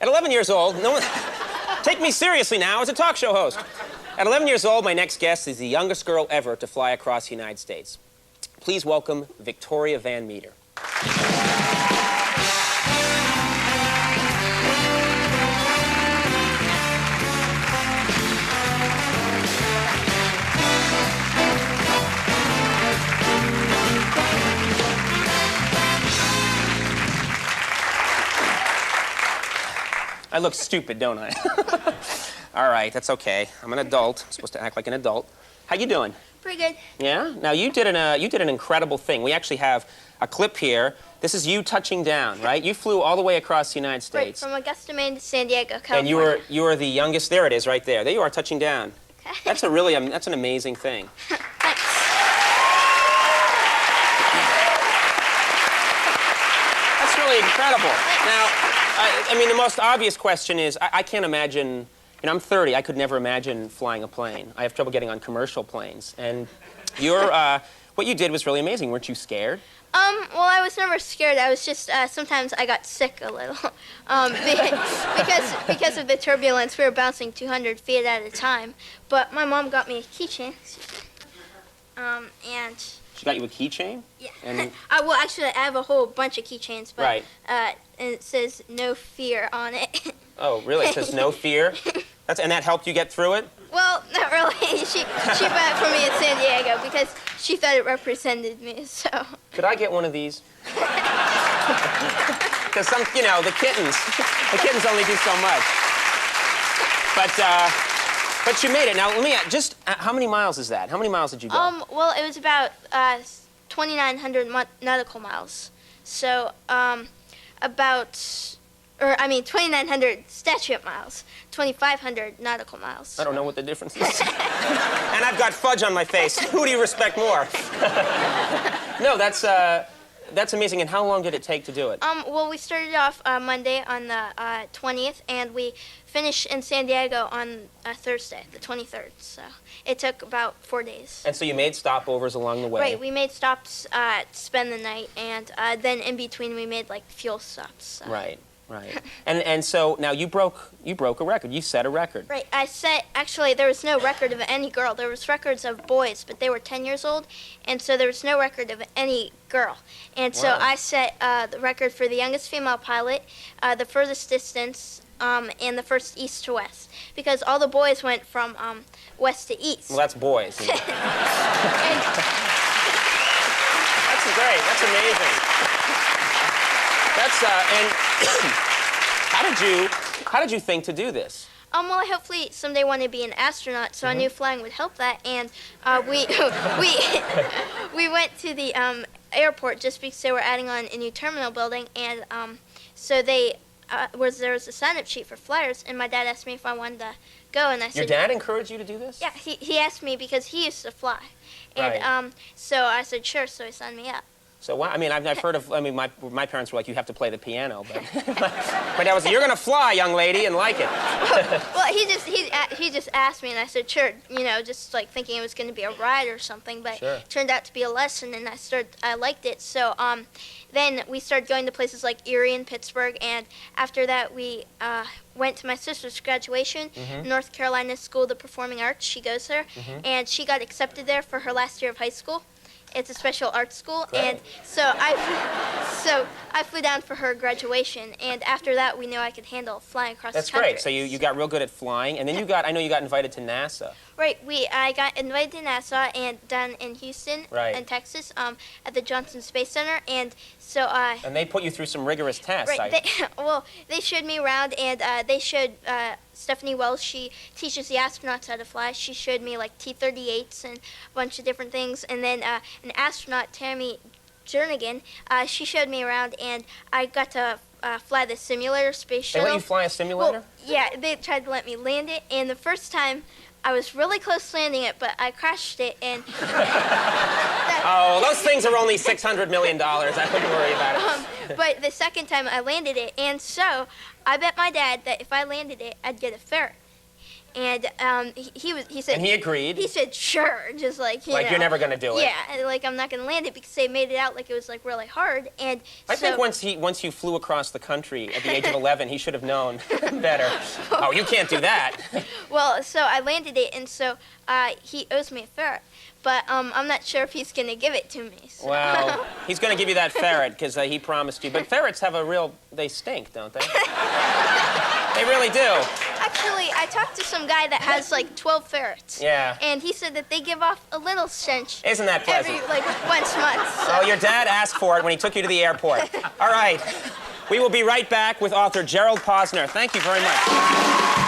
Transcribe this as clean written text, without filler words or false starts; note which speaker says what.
Speaker 1: At 11 years old, no one... Take me seriously now as a talk show host. At 11 years old, my next guest is the youngest girl ever to fly across the United States. Please welcome Victoria Van Meter. I look stupid, don't I? All right, that's okay. I'm an adult. I'm supposed to act like an adult. How you doing?
Speaker 2: Pretty good.
Speaker 1: Yeah? Now, you did an incredible thing. We actually have a clip here. This is you touching down, right? You flew all the way across the United States.
Speaker 2: Right, from Augusta, Maine to San Diego, California.
Speaker 1: And you were the youngest. There it is, right there. There you are, touching down.
Speaker 2: Okay.
Speaker 1: That's an amazing thing.
Speaker 2: Thanks.
Speaker 1: That's really incredible. Now, I mean, the most obvious question is, I can't imagine, I'm 30, I could never imagine flying a plane. I have trouble getting on commercial planes. And what you did was really amazing. Weren't you scared?
Speaker 2: Well, I was never scared. I was just, sometimes I got sick a little. Because of the turbulence, we were bouncing 200 feet at a time. But my mom got me a keychain. And...
Speaker 1: She got you a keychain?
Speaker 2: Yeah.
Speaker 1: And
Speaker 2: Well, actually, I have a whole bunch of keychains, but
Speaker 1: right.
Speaker 2: And it says "No fear" on it.
Speaker 1: Oh, really? It says "No fear"? And that helped you get through it?
Speaker 2: Well, not really. She bought it for me in San Diego because she thought it represented me. So.
Speaker 1: Could I get one of these? Because the kittens only do so much. But you made it. Now, let me just, how many miles is that? How many miles did you go?
Speaker 2: Well, it was about 2,900 nautical miles. So, 2,900 statute miles, 2,500 nautical miles.
Speaker 1: I don't know what the difference is. And I've got fudge on my face. Who do you respect more? No, that's amazing. And how long did it take to do it?
Speaker 2: Well, we started off Monday on the 20th, and we finished in San Diego on Thursday, the 23rd. So it took about 4 days.
Speaker 1: And so you made stopovers along the way.
Speaker 2: Right, we made stops to spend the night, and then in between we made like fuel stops. So.
Speaker 1: Right. And so now you broke a record. You set a record.
Speaker 2: Right. Actually, there was no record of any girl. There was records of boys, but they were 10 years old, and so there was no record of any girl. And so I set the record for the youngest female pilot, the furthest distance, and the first east to west, because all the boys went from west to east.
Speaker 1: Well, that's boys. That's great. That's amazing. And how did you think to do this?
Speaker 2: Well, I hopefully someday want to be an astronaut, so I knew flying would help that, and we went to the airport just because they were adding on a new terminal building, and so there was a sign-up sheet for flyers, and my dad asked me if I wanted to go, and I said...
Speaker 1: Your dad encouraged you to do this?
Speaker 2: Yeah, he asked me because he used to fly, and
Speaker 1: right.
Speaker 2: So I said sure, so he signed me up.
Speaker 1: So, I've heard of, my parents were like, you have to play the piano, but my dad was like, you're going to fly, young lady, and like it.
Speaker 2: Well, he just asked me, and I said, sure, just like thinking it was going to be a ride or something, but
Speaker 1: sure.
Speaker 2: It turned out to be a lesson, and I liked it. So then we started going to places like Erie and Pittsburgh, and after that we went to my sister's graduation, North Carolina School of the Performing Arts. She goes there, and she got accepted there for her last year of high school. It's a special arts school,
Speaker 1: Great.
Speaker 2: and so I flew down for her graduation, and after that we knew I could handle flying across the country.
Speaker 1: That's great. So you got real good at flying, and then I know you got invited to NASA.
Speaker 2: Right. I got invited to NASA and down in Houston,
Speaker 1: right.
Speaker 2: in Texas, at the Johnson Space Center, and so
Speaker 1: and they put you through some rigorous tests.
Speaker 2: Right. They showed me around, and they showed Stephanie Wells. She teaches the astronauts how to fly. She showed me like T-38s and a bunch of different things, and then an astronaut, Tammy Jernigan, she showed me around, and I got to fly the simulator space shuttle.
Speaker 1: They let you fly a simulator?
Speaker 2: Well, yeah, they tried to let me land it, and the first time I was really close to landing it, but I crashed it, and...
Speaker 1: Oh, those things are only $600 million. I wouldn't worry about
Speaker 2: it. But the second time I landed it, and so I bet my dad that if I landed it, I'd get a ferret. And he said.
Speaker 1: And he agreed.
Speaker 2: He said, "Sure," just like
Speaker 1: Like you're never gonna do it.
Speaker 2: Yeah, and, like I'm not gonna land it because they made it out like it was like really hard. And
Speaker 1: I think once you flew across the country at the age of 11, he should have known better. Oh, you can't do that.
Speaker 2: Well, so I landed it, and so he owes me a ferret, but I'm not sure if he's gonna give it to me. So.
Speaker 1: Well, he's going to give you that ferret because he promised you. But ferrets have they stink, don't they? They really do.
Speaker 2: Actually, I talked to some guy that has like 12 ferrets.
Speaker 1: Yeah.
Speaker 2: And he said that they give off a little stench.
Speaker 1: Isn't that pleasant?
Speaker 2: Every, like, once a month. So.
Speaker 1: Oh, your dad asked for it when he took you to the airport. All right. We will be right back with author Gerald Posner. Thank you very much.